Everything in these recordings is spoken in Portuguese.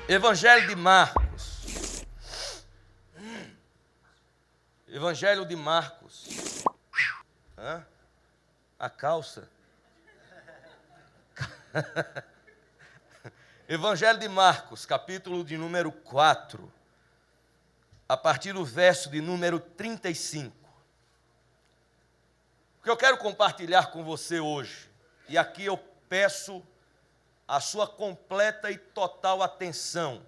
Evangelho de Marcos. Evangelho de Marcos. A calça. Evangelho de Marcos, capítulo de número 4, a partir do verso de número 35. O que eu quero compartilhar com você hoje, e aqui eu peço a sua completa e total atenção,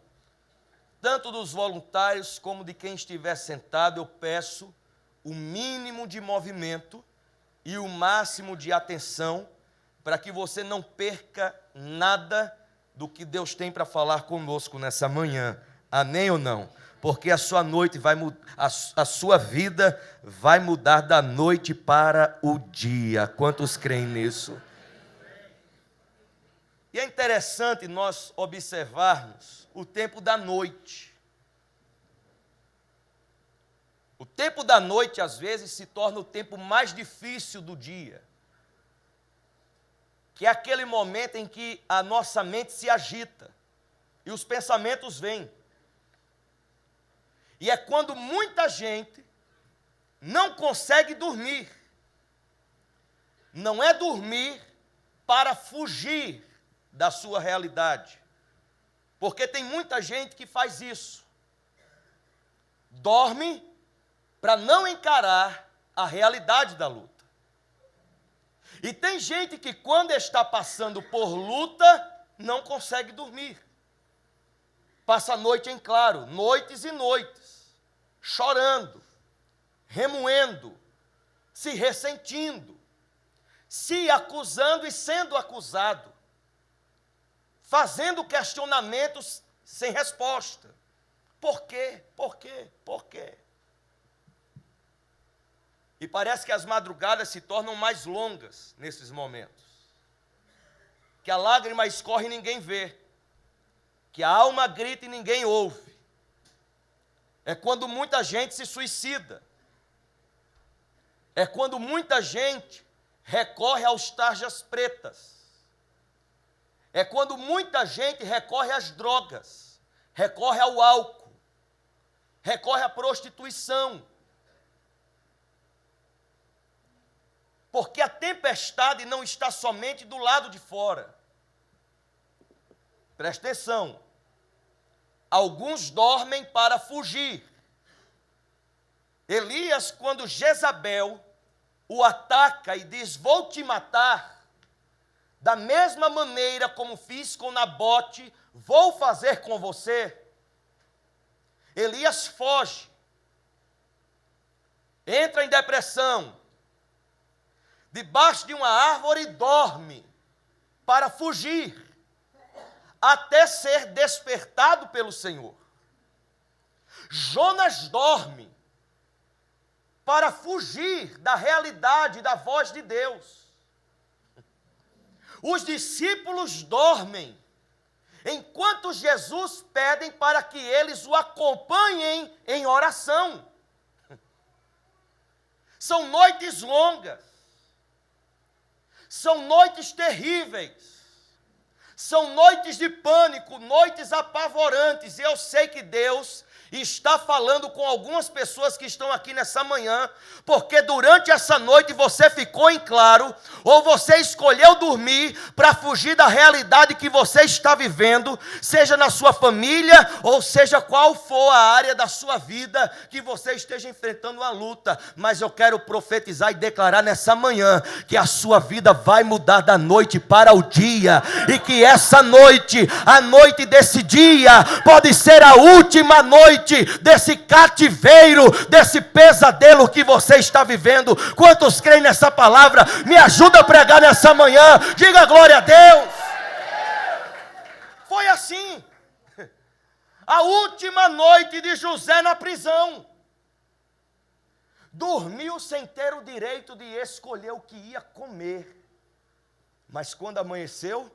tanto dos voluntários como de quem estiver sentado, eu peço o mínimo de movimento e o máximo de atenção para que você não perca nada do que Deus tem para falar conosco nessa manhã. Amém ou não? Porque a sua noite vai mudar, a sua vida vai mudar da noite para o dia. Quantos creem nisso? E é interessante nós observarmos o tempo da noite. O tempo da noite, às vezes, se torna o tempo mais difícil do dia. Que é aquele momento em que a nossa mente se agita e os pensamentos vêm. E é quando muita gente não consegue dormir. Não é dormir para fugir da sua realidade. Porque tem muita gente que faz isso. Dorme para não encarar a realidade da luta. E tem gente que quando está passando por luta, não consegue dormir. Passa a noite em claro, noites e noites, chorando, remoendo, se ressentindo, se acusando e sendo acusado, fazendo questionamentos sem resposta. Por quê? Por quê? Por quê? E parece que as madrugadas se tornam mais longas nesses momentos. Que a lágrima escorre e ninguém vê. Que a alma grita e ninguém ouve. É quando muita gente se suicida. É quando muita gente recorre aos tarjas pretas. É quando muita gente recorre às drogas, recorre ao álcool, recorre à prostituição. Porque a tempestade não está somente do lado de fora. Presta atenção. Alguns dormem para fugir. Elias, quando Jezabel o ataca e diz, vou te matar, da mesma maneira como fiz com Nabote, vou fazer com você. Elias foge. Entra em depressão. Debaixo de uma árvore dorme para fugir, até ser despertado pelo Senhor. Jonas dorme para fugir da realidade da voz de Deus. Os discípulos dormem, enquanto Jesus pede para que eles o acompanhem em oração. São noites longas. São noites terríveis, são noites de pânico, noites apavorantes, e eu sei que Deus está falando com algumas pessoas que estão aqui nessa manhã, porque durante essa noite você ficou em claro, ou você escolheu dormir para fugir da realidade que você está vivendo, seja na sua família, ou seja qual for a área da sua vida que você esteja enfrentando uma luta, mas eu quero profetizar e declarar nessa manhã, que a sua vida vai mudar da noite para o dia, e que essa noite, a noite desse dia, pode ser a última noite desse cativeiro, desse pesadelo que você está vivendo. Quantos creem nessa palavra? Me ajuda a pregar nessa manhã. Diga glória a Deus. Foi assim. A última noite de José na prisão. Dormiu sem ter o direito de escolher o que ia comer. Mas quando amanheceu,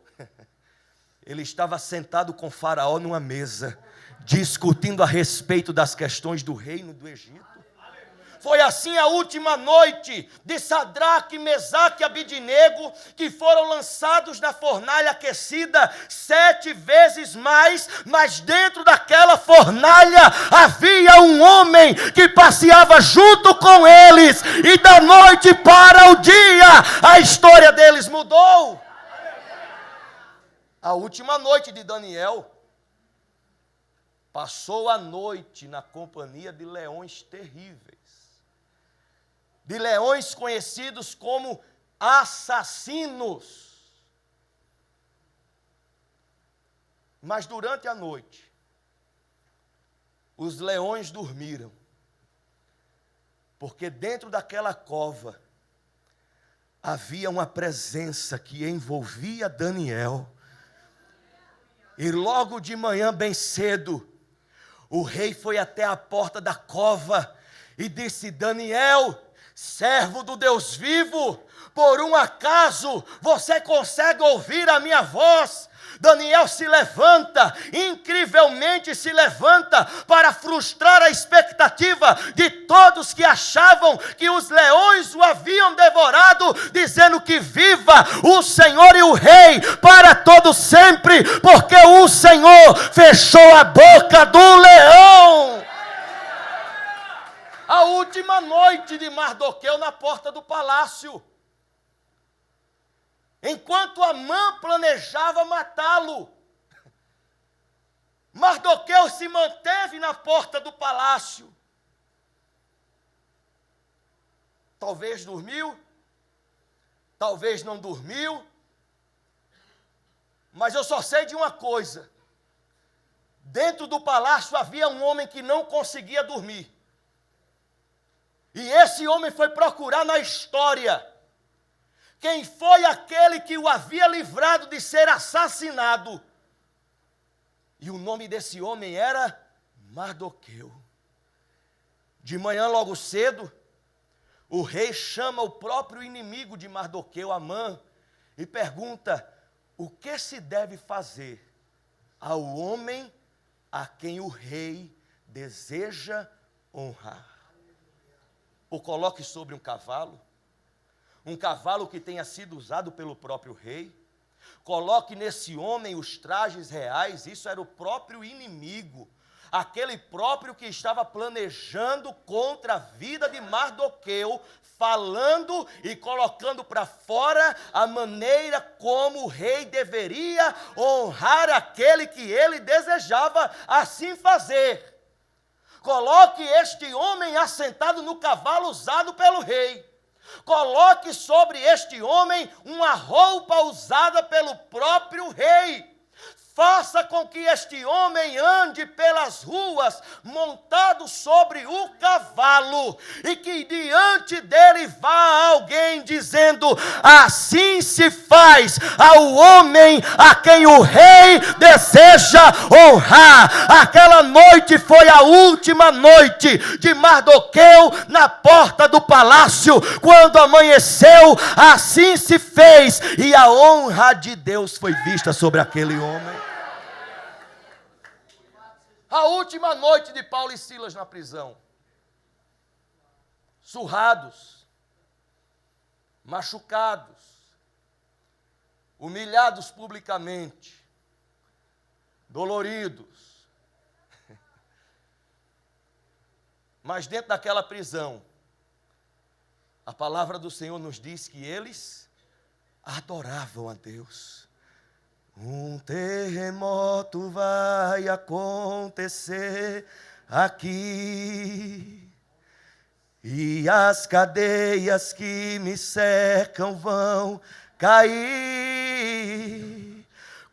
ele estava sentado com Faraó numa mesa, discutindo a respeito das questões do reino do Egito. Foi assim a última noite de Sadraque, Mesaque e Abidinego, que foram lançados na fornalha aquecida 7 vezes mais, mas dentro daquela fornalha havia um homem que passeava junto com eles, e da noite para o dia a história deles mudou. A última noite de Daniel passou a noite na companhia de leões terríveis, de leões conhecidos como assassinos. Mas durante a noite, os leões dormiram, porque dentro daquela cova havia uma presença que envolvia Daniel. E logo de manhã, bem cedo, o rei foi até a porta da cova e disse: Daniel, servo do Deus vivo, por um acaso você consegue ouvir a minha voz? Daniel se levanta, incrivelmente se levanta, para frustrar a expectativa de todos que achavam que os leões o haviam devorado, dizendo que viva o Senhor e o Rei para todo sempre, porque o Senhor fechou a boca do leão. A última noite de Mardoqueu na porta do palácio. Enquanto Amã planejava matá-lo, Mardoqueu se manteve na porta do palácio. Talvez dormiu, talvez não dormiu, mas eu só sei de uma coisa: dentro do palácio havia um homem que não conseguia dormir. E esse homem foi procurar na história quem foi aquele que o havia livrado de ser assassinado. E o nome desse homem era Mardoqueu. De manhã logo cedo, o rei chama o próprio inimigo de Mardoqueu, Amã, e pergunta: o que se deve fazer ao homem a quem o rei deseja honrar? O coloque sobre um cavalo que tenha sido usado pelo próprio rei. Coloque nesse homem os trajes reais. Isso era o próprio inimigo, aquele próprio que estava planejando contra a vida de Mardoqueu, falando e colocando para fora a maneira como o rei deveria honrar aquele que ele desejava assim fazer. Coloque este homem assentado no cavalo usado pelo rei. Coloque sobre este homem uma roupa usada pelo próprio rei. Faça com que este homem ande pelas ruas montado sobre o cavalo, e que diante dele vá alguém dizendo: assim se faz ao homem a quem o rei deseja honrar. Aquela noite foi a última noite de Mardoqueu na porta do palácio. Quando amanheceu, assim se fez, e a honra de Deus foi vista sobre aquele homem. A última noite de Paulo e Silas na prisão. Surrados, machucados, humilhados publicamente, doloridos. Mas dentro daquela prisão, a palavra do Senhor nos diz que eles adoravam a Deus. Um terremoto vai acontecer aqui, e as cadeias que me cercam vão cair.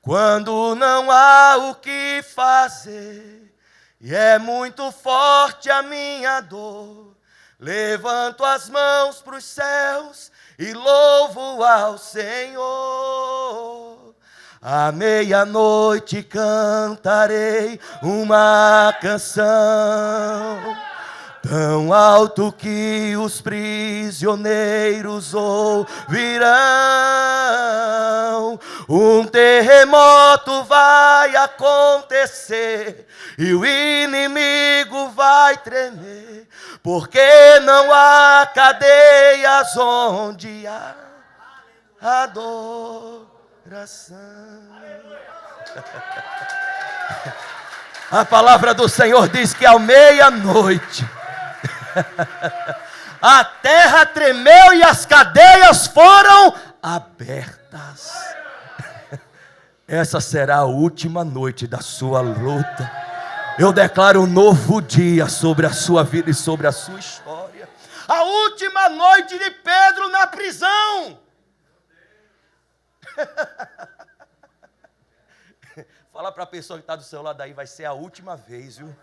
Quando não há o que fazer e é muito forte a minha dor, levanto as mãos para os céus e louvo ao Senhor. À meia-noite cantarei uma canção, tão alto que os prisioneiros ouvirão. Um terremoto vai acontecer e o inimigo vai tremer, porque não há cadeias onde há adoração. A palavra do Senhor diz que à meia-noite a terra tremeu e as cadeias foram abertas. Essa será a última noite da sua luta. Eu declaro um novo dia sobre a sua vida e sobre a sua história. A última noite de Pedro na prisão. Fala para a pessoa que está do seu lado aí, vai ser a última vez, viu?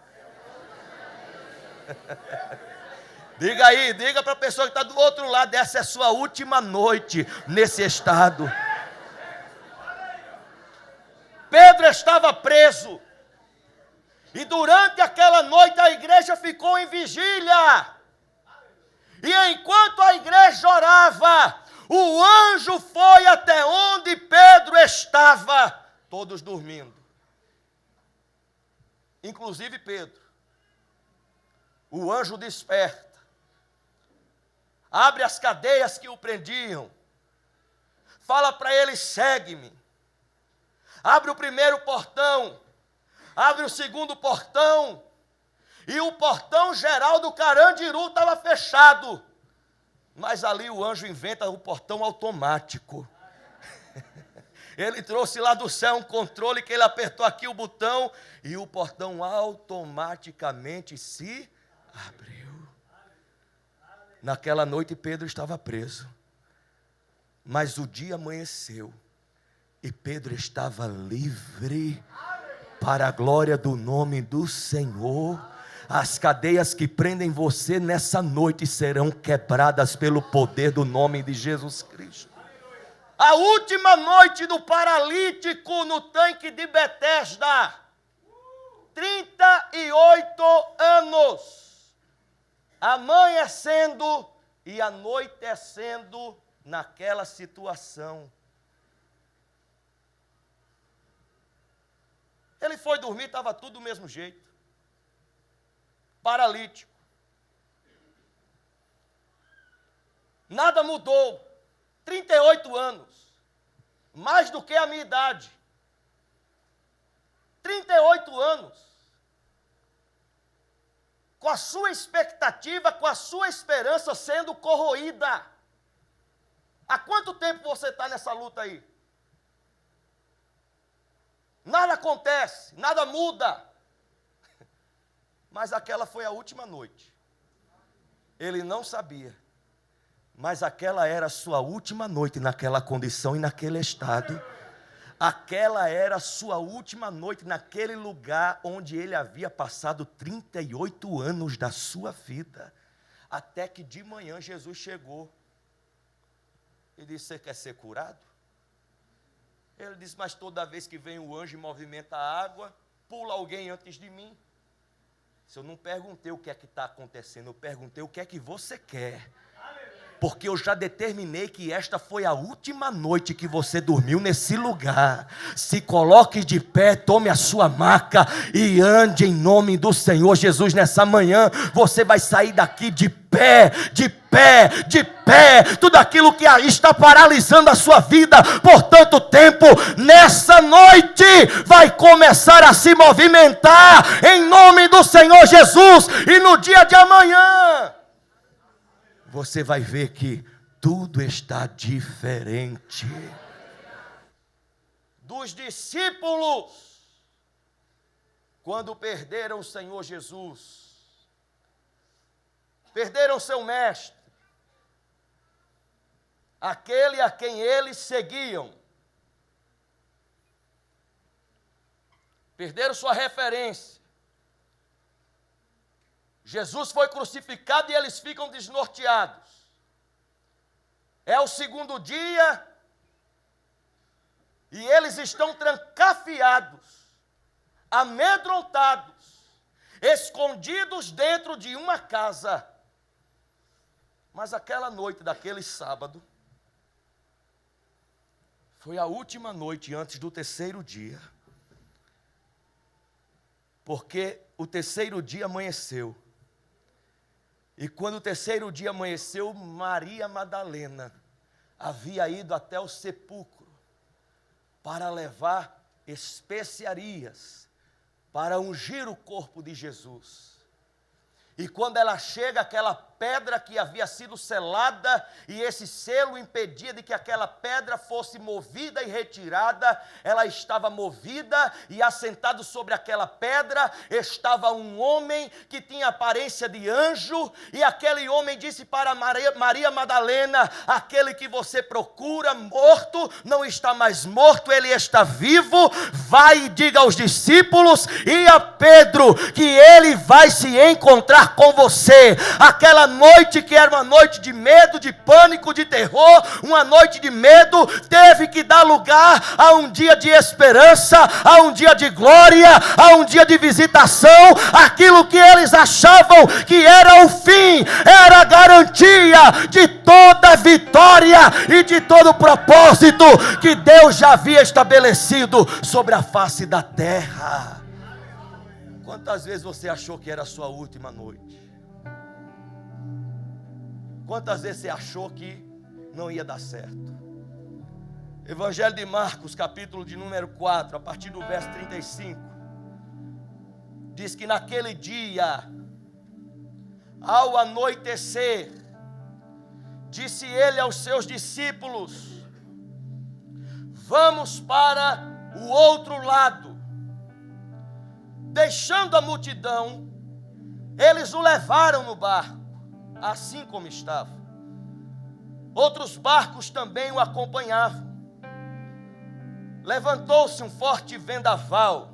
Diga aí, diga para a pessoa que está do outro lado, essa é a sua última noite nesse estado. Pedro estava preso. E durante aquela noite a igreja ficou em vigília. E enquanto a igreja orava, o anjo foi até onde Pedro estava, todos dormindo. Inclusive Pedro. O anjo desperta. Abre as cadeias que o prendiam. Fala para ele, segue-me. Abre o primeiro portão. Abre o segundo portão. E o portão geral do Carandiru estava fechado. Mas ali o anjo inventa o portão automático. Ele trouxe lá do céu um controle que ele apertou aqui o botão e o portão automaticamente se abriu. Naquela noite Pedro estava preso. Mas o dia amanheceu e Pedro estava livre para a glória do nome do Senhor. As cadeias que prendem você nessa noite serão quebradas pelo poder do nome de Jesus Cristo. A última noite do paralítico no tanque de Betesda. 38 anos. Amanhecendo e anoitecendo naquela situação. Ele foi dormir, estava tudo do mesmo jeito. Paralítico. Nada mudou. 38 anos. Mais do que a minha idade. 38 anos. Com a sua expectativa, com a sua esperança sendo corroída. Há quanto tempo você está nessa luta aí? Nada acontece, nada muda. Mas aquela foi a última noite. Ele não sabia. Mas aquela era a sua última noite naquela condição e naquele estado. Aquela era a sua última noite naquele lugar onde ele havia passado 38 anos da sua vida. Até que de manhã Jesus chegou. E disse, você quer ser curado? Ele disse, mas toda vez que vem o anjo e movimenta a água, pula alguém antes de mim. Se eu não perguntei o que é que está acontecendo, eu perguntei o que é que você quer. Porque eu já determinei que esta foi a última noite que você dormiu nesse lugar. Se coloque de pé, tome a sua maca e ande em nome do Senhor Jesus nessa manhã. Você vai sair daqui de pé, de pé, de pé. Tudo aquilo que está paralisando a sua vida por tanto tempo, nessa noite vai começar a se movimentar em nome do Senhor Jesus. E no dia de amanhã você vai ver que tudo está diferente. Dos discípulos, quando perderam o Senhor Jesus, perderam seu mestre, aquele a quem eles seguiam, perderam sua referência. Jesus foi crucificado e eles ficam desnorteados. É o segundo dia e eles estão trancafiados, amedrontados. escondidos dentro de uma casa. Mas aquela noite daquele sábado foi a última noite antes do terceiro dia. Porque o terceiro dia amanheceu. E quando o terceiro dia amanheceu, Maria Madalena havia ido até o sepulcro para levar especiarias, para ungir o corpo de Jesus. E quando ela chega, aquela pedra que havia sido selada, e esse selo impedia de que aquela pedra fosse movida e retirada, ela estava movida, e assentado sobre aquela pedra estava um homem que tinha aparência de anjo, e aquele homem disse para Maria Madalena: aquele que você procura morto, não está mais morto, ele está vivo. Vai e diga aos discípulos e a Pedro que ele vai se encontrar com você. Aquela noite que era uma noite de medo, de pânico, de terror, uma noite de medo, teve que dar lugar a um dia de esperança, a um dia de glória, a um dia de visitação. Aquilo que eles achavam que era o fim, era a garantia de toda vitória e de todo propósito que Deus já havia estabelecido sobre a face da terra. Quantas vezes você achou que era a sua última noite? Quantas vezes você achou que não ia dar certo? Evangelho de Marcos, capítulo de número 4, a partir do verso 35. Diz que naquele dia, ao anoitecer, disse ele aos seus discípulos: vamos para o outro lado. Deixando a multidão, eles o levaram no barco, assim como estava. Outros barcos também o acompanhavam. Levantou-se um forte vendaval,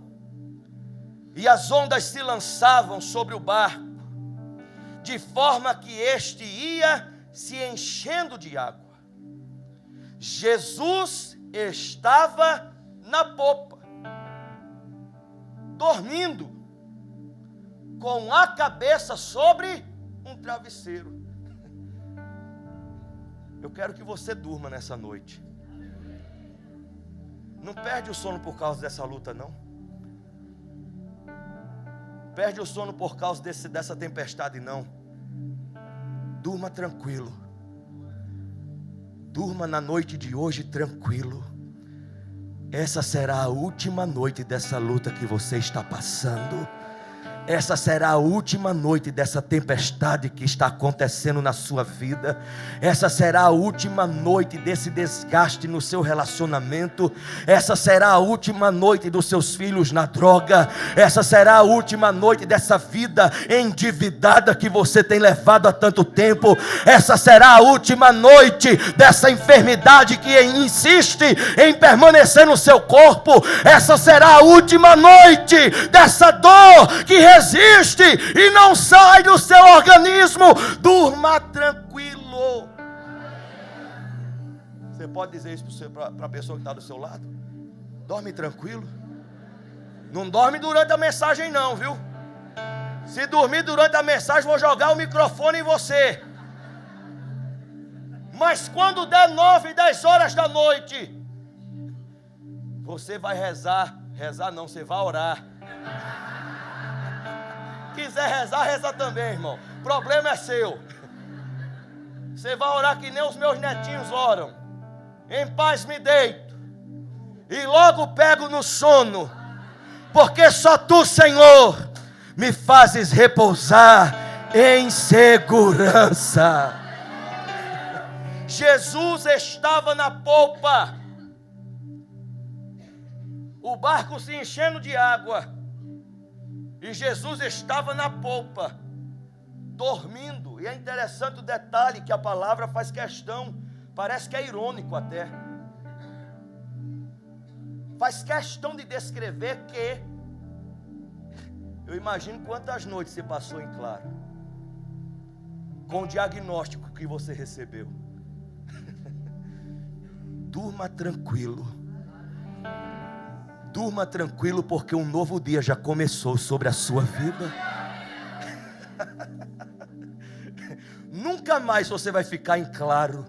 e as ondas se lançavam sobre o barco, de forma que este ia se enchendo de água. Jesus estava na popa, dormindo, com a cabeça sobre um travesseiro. Eu quero que você durma nessa noite. Não perde o sono por causa dessa luta, não. Perde o sono por causa dessa tempestade, não. Durma tranquilo. Durma na noite de hoje tranquilo. Essa será a última noite dessa luta que você está passando. Essa será a última noite dessa tempestade que está acontecendo na sua vida. Essa será a última noite desse desgaste no seu relacionamento. Essa será a última noite dos seus filhos na droga. Essa será a última noite dessa vida endividada que você tem levado há tanto tempo. Essa será a última noite dessa enfermidade que insiste em permanecer no seu corpo. Essa será a última noite dessa dor que resiste e não sai do seu organismo. Durma tranquilo. Você pode dizer isso para a pessoa que está do seu lado? Dorme tranquilo. Não dorme durante a mensagem não, viu? Se dormir durante a mensagem, vou jogar o microfone em você. Mas quando der 9, 10 horas da noite, você vai rezar. Rezar não, você vai orar. Quiser rezar, reza também, irmão. O problema é seu. Você vai orar que nem os meus netinhos oram. Em paz me deito e logo pego no sono, porque só tu, Senhor, me fazes repousar em segurança. Jesus estava na polpa, o barco se enchendo de água, e Jesus estava na polpa, dormindo. E é interessante o detalhe que a palavra faz questão, parece que é irônico até, faz questão de descrever que, eu imagino quantas noites você passou em claro, com o diagnóstico que você recebeu. Durma tranquilo. Durma tranquilo, porque um novo dia já começou sobre a sua vida. mais você vai ficar em claro,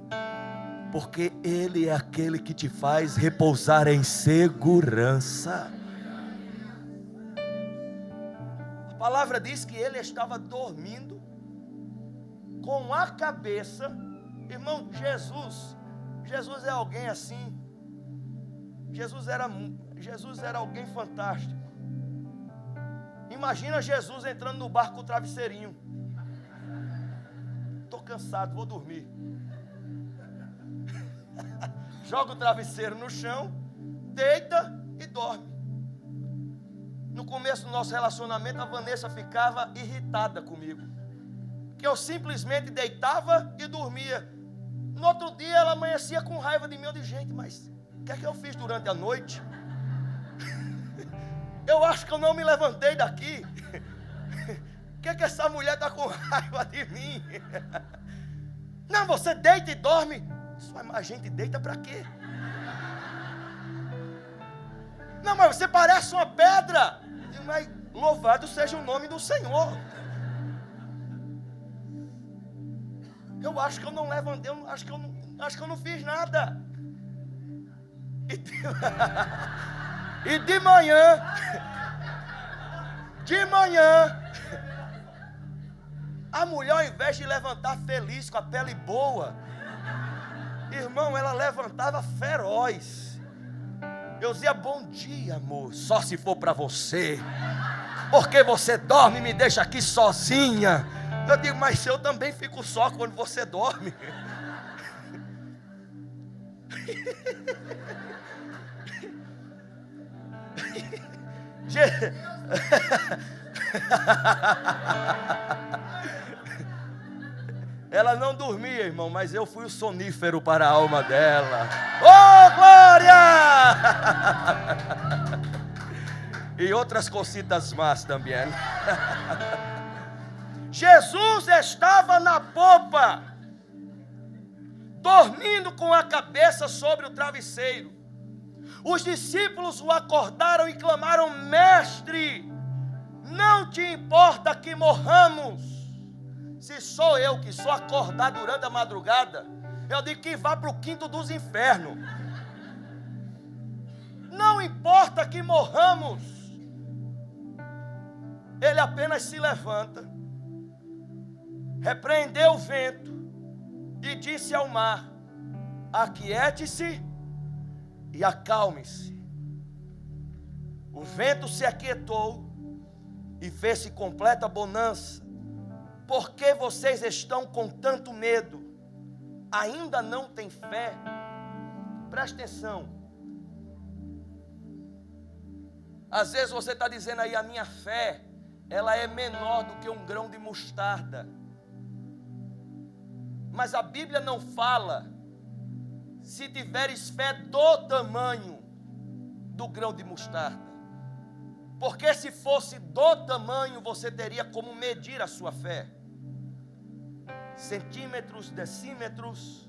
porque Ele é aquele que te faz repousar em segurança. A palavra diz que ele estava dormindo com a cabeça. Irmão, Jesus é alguém assim. Jesus era alguém fantástico. Imagina Jesus entrando no barco com o travesseirinho. Estou cansado, vou dormir. Joga o travesseiro no chão, deita e dorme. No começo do nosso relacionamento, a Vanessa ficava irritada comigo, que eu simplesmente deitava e dormia. No outro dia ela amanhecia com raiva de mim. Eu disse: gente, mas o que é que eu fiz durante a noite? Eu acho que eu não me levantei daqui. O que é que essa mulher está com raiva de mim? Não, você deita e dorme. Mas a gente deita para quê? Não, mas você parece uma pedra. Mas louvado seja o nome do Senhor. Eu acho que eu não levantei, acho que eu não fiz nada. E de manhã, a mulher, ao invés de levantar feliz, com a pele boa, irmão, ela levantava feroz. Eu dizia: bom dia, amor, só se for para você, porque você dorme e me deixa aqui sozinha. Eu digo: mas eu também fico só quando você dorme. Ela não dormia, irmão, mas eu fui o sonífero para a alma dela. Oh, glória! E outras cositas más também. Jesus estava na popa, dormindo com a cabeça sobre o travesseiro. Os discípulos o acordaram e clamaram: mestre, não te importa que morramos? Se sou eu que sou acordar durante a madrugada, eu digo que vá para o quinto dos infernos. Não importa que morramos. Ele apenas se levanta, repreendeu o vento e disse ao mar: aquiete-se e acalme-se. O vento se aquietou e fez-se completa bonança. Por que vocês estão com tanto medo? Ainda não têm fé? Presta atenção. Às vezes você está dizendo aí: a minha fé, ela é menor do que um grão de mostarda. Mas a Bíblia não fala se tiveres fé do tamanho do grão de mostarda. Porque se fosse do tamanho, você teria como medir a sua fé. Centímetros, decímetros,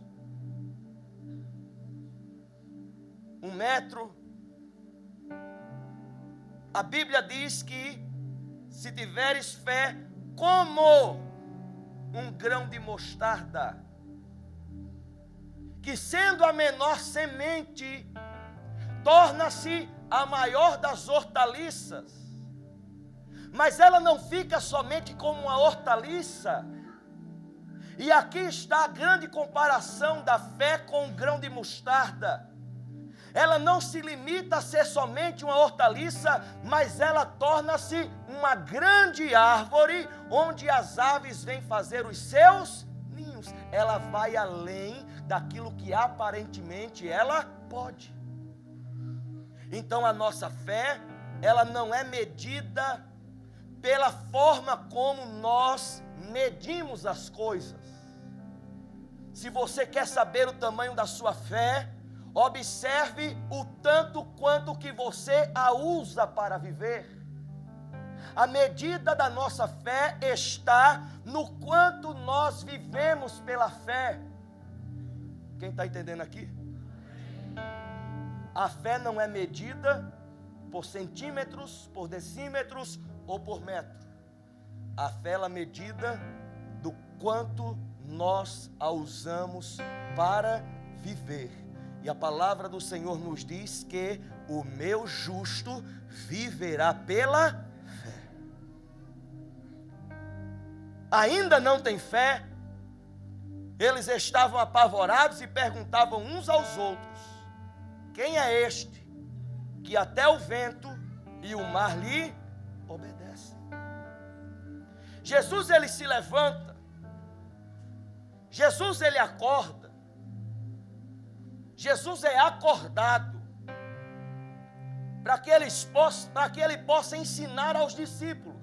1 metro. A Bíblia diz que se tiveres fé como um grão de mostarda, que sendo a menor semente, torna-se a maior das hortaliças. Mas ela não fica somente como uma hortaliça. E aqui está a grande comparação da fé com o grão de mostarda. Ela não se limita a ser somente uma hortaliça, mas ela torna-se uma grande árvore, onde as aves vêm fazer os seus ninhos. Ela vai além daquilo que aparentemente ela pode. Então a nossa fé, ela não é medida pela forma como nós medimos as coisas. Se você quer saber o tamanho da sua fé, observe o tanto quanto que você a usa para viver. A medida da nossa fé está no quanto nós vivemos pela fé. Quem está entendendo aqui? A fé não é medida por centímetros, por decímetros ou por metro. A fé é medida do quanto nós a usamos para viver. E a palavra do Senhor nos diz que o meu justo viverá pela fé. Ainda não tem fé? Eles estavam apavorados e perguntavam uns aos outros: quem é este que até o vento e o mar lhe obedecem? Jesus, ele se levanta. Jesus, ele acorda. Jesus é acordado para que ele possa ensinar aos discípulos.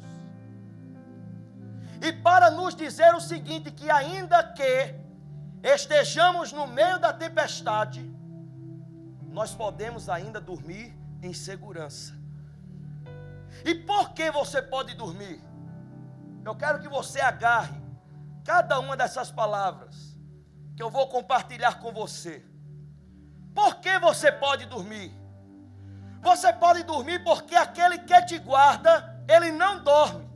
E para nos dizer o seguinte, que ainda que estejamos no meio da tempestade, nós podemos ainda dormir em segurança. E por que você pode dormir? Eu quero que você agarre cada uma dessas palavras que eu vou compartilhar com você. Por que você pode dormir? Você pode dormir porque aquele que te guarda, ele não dorme.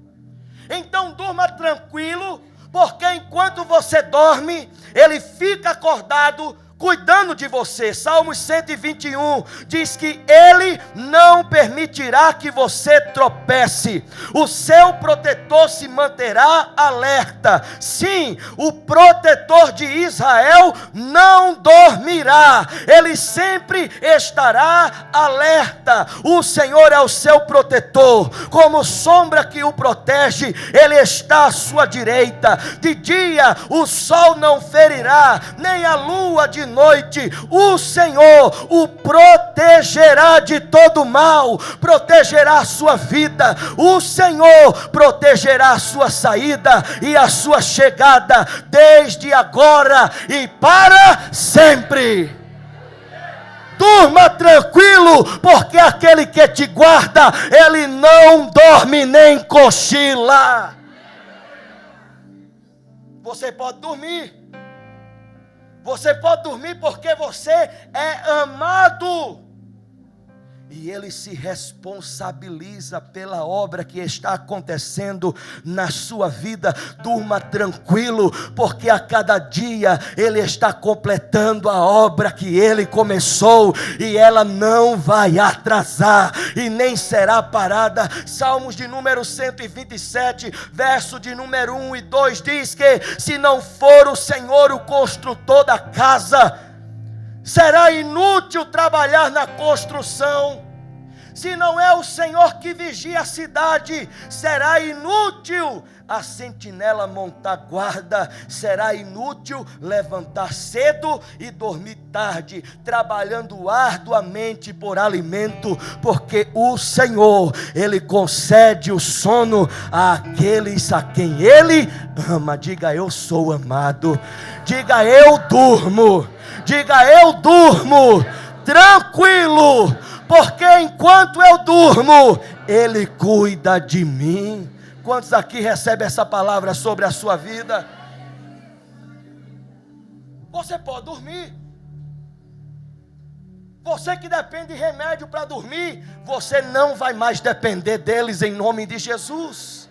Então durma tranquilo, porque enquanto você dorme, ele fica acordado, cuidando de você. Salmos 121 diz que ele não permitirá que você tropece. O seu protetor se manterá alerta. Sim, o protetor de Israel não dormirá. Ele sempre estará alerta. O Senhor é o seu protetor. Como sombra que o protege, ele está à sua direita. De dia o sol não ferirá, nem a lua de noite. O Senhor o protegerá de todo mal, protegerá a sua vida. O Senhor protegerá a sua saída e a sua chegada, desde agora e para sempre. Durma tranquilo, porque aquele que te guarda, ele não dorme nem cochila. Você pode dormir. Você pode dormir porque você é amado. E ele se responsabiliza pela obra que está acontecendo na sua vida. Durma tranquilo, porque a cada dia ele está completando a obra que ele começou, e ela não vai atrasar e nem será parada. Salmos de número 127, verso de número 1 e 2 diz que se não for o Senhor o construtor da casa, será inútil trabalhar na construção. Se não é o Senhor que vigia a cidade, será inútil a sentinela montar guarda. Será inútil levantar cedo e dormir tarde, trabalhando arduamente por alimento, porque o Senhor, ele concede o sono àqueles a quem ele ama. Diga: eu sou amado. Diga: eu durmo. Diga: eu durmo tranquilo, porque enquanto eu durmo, ele cuida de mim. Quantos aqui recebem essa palavra sobre a sua vida? Você pode dormir. Você que depende de remédio para dormir, você não vai mais depender deles, em nome de Jesus.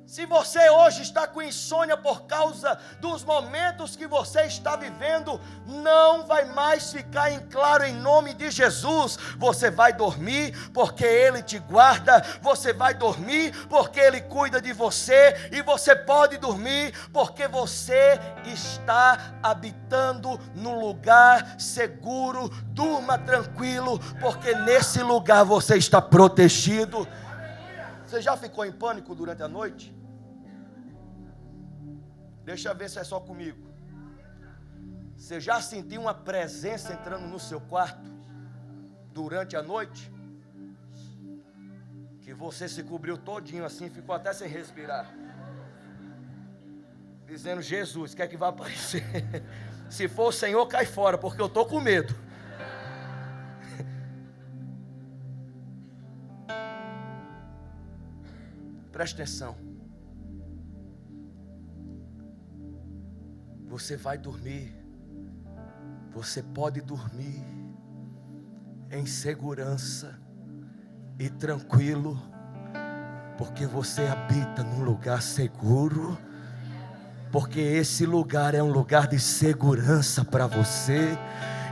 Se você hoje está com insônia por causa dos momentos que você está vivendo, não vai mais ficar em claro, em nome de Jesus. Você vai dormir porque Ele te guarda. Você vai dormir porque Ele cuida de você. E você pode dormir porque você está habitando num lugar seguro. Durma tranquilo, porque nesse lugar você está protegido. Você já ficou em pânico durante a noite? Deixa eu ver se é só comigo. Você já sentiu uma presença entrando no seu quarto durante a noite? Que você se cobriu todinho assim, ficou até sem respirar, dizendo: Jesus, quer que vai aparecer? Se for o Senhor, cai fora, porque eu estou com medo. Preste atenção. Você vai dormir. Você pode dormir em segurança e tranquilo, porque você habita num lugar seguro, porque esse lugar é um lugar de segurança para você.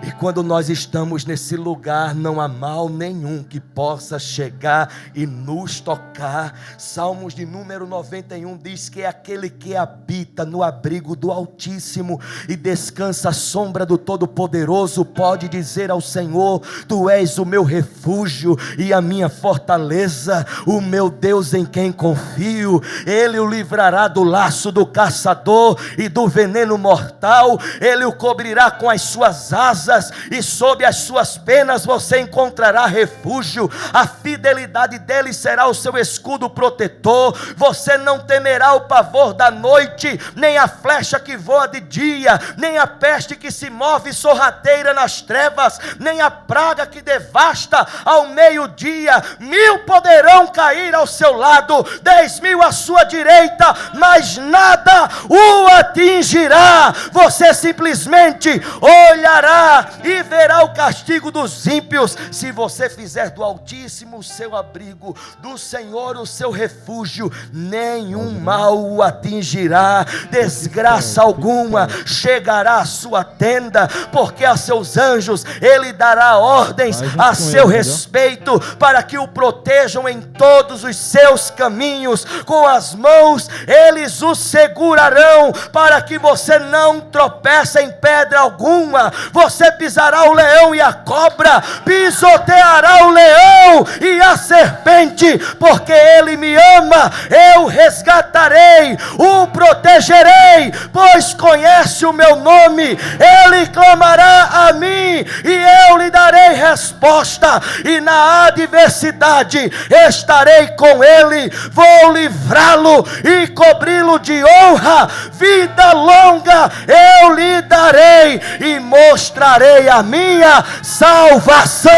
E quando nós estamos nesse lugar, não há mal nenhum que possa chegar e nos tocar. Salmos de número 91 diz que é aquele que habita no abrigo do Altíssimo e descansa à sombra do Todo-Poderoso, pode dizer ao Senhor: Tu és o meu refúgio e a minha fortaleza, o meu Deus em quem confio. Ele o livrará do laço do caçador e do veneno mortal. Ele o cobrirá com as suas asas, e sob as suas penas você encontrará refúgio. A fidelidade dele será o seu escudo protetor. Você não temerá o pavor da noite, nem a flecha que voa de dia, nem a peste que se move sorrateira nas trevas, nem a praga que devasta ao meio-dia. 1000 poderão cair ao seu lado, 10.000 à sua direita, mas nada o atingirá. Você simplesmente olhará e verá o castigo dos ímpios. Se você fizer do Altíssimo o seu abrigo, do Senhor o seu refúgio, nenhum mal o atingirá, desgraça alguma chegará à sua tenda, porque a seus anjos ele dará ordens a seu respeito, para que o protejam em todos os seus caminhos. Com as mãos eles o segurarão, para que você não tropece em pedra alguma. Você pisará o leão e a cobra, pisoteará o leão e a serpente, porque ele me ama. Eu resgatarei, o protegerei, pois conhece o meu nome. Ele clamará a mim e eu lhe darei resposta, e na adversidade estarei com ele. Vou livrá-lo e cobri-lo de honra, vida longa eu lhe darei e mostrarei a minha salvação.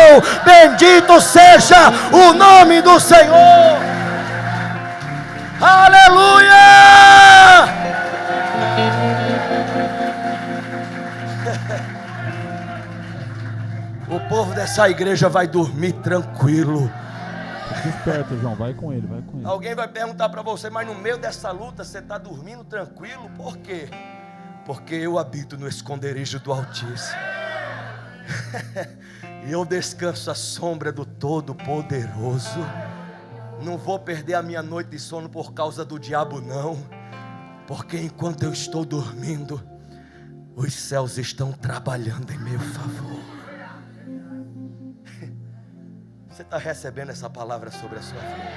Bendito seja o nome do Senhor. Aleluia! O povo dessa igreja vai dormir tranquilo. Fica esperto, João, vai com ele, vai com ele. Alguém vai perguntar para você: mas no meio dessa luta você está dormindo tranquilo? Por quê? Porque eu habito no esconderijo do Altíssimo. E eu descanso à sombra do Todo-Poderoso. Não vou perder a minha noite de sono por causa do diabo, não. Porque enquanto eu estou dormindo, os céus estão trabalhando em meu favor. Você está recebendo essa palavra sobre a sua vida?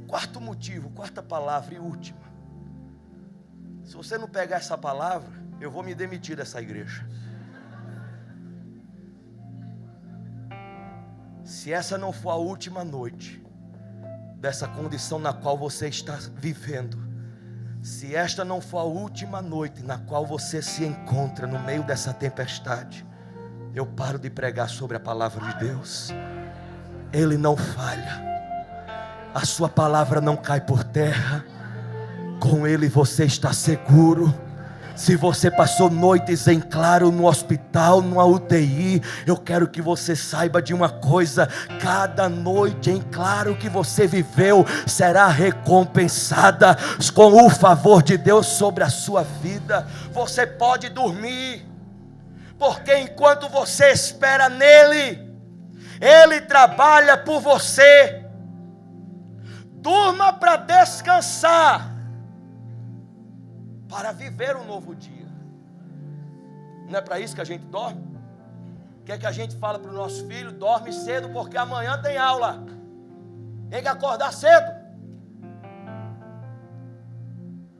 Quarto motivo, quarta palavra e última. Se você não pegar essa palavra, eu vou me demitir dessa igreja. Se essa não for a última noite dessa condição na qual você está vivendo, se esta não for a última noite na qual você se encontra no meio dessa tempestade, eu paro de pregar sobre a palavra de Deus. Ele não falha, a sua palavra não cai por terra. Com Ele você está seguro. Se você passou noites em claro no hospital, numa UTI, eu quero que você saiba de uma coisa: cada noite em claro que você viveu será recompensada com o favor de Deus sobre a sua vida. Você pode dormir, porque enquanto você espera nele, Ele trabalha por você. Durma para descansar, para viver um novo dia. Não é para isso que a gente dorme? O que é que a gente fala para o nosso filho? Dorme cedo, porque amanhã tem aula. Tem que acordar cedo.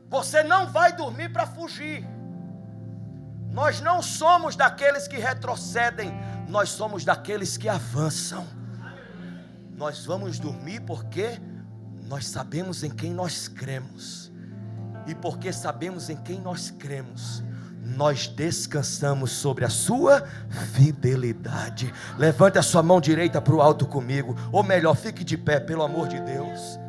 Você não vai dormir para fugir. Nós não somos daqueles que retrocedem, nós somos daqueles que avançam. Nós vamos dormir porque nós sabemos em quem nós cremos. E porque sabemos em quem nós cremos, nós descansamos sobre a sua fidelidade. Levante a sua mão direita para o alto comigo, ou melhor, fique de pé, pelo amor de Deus.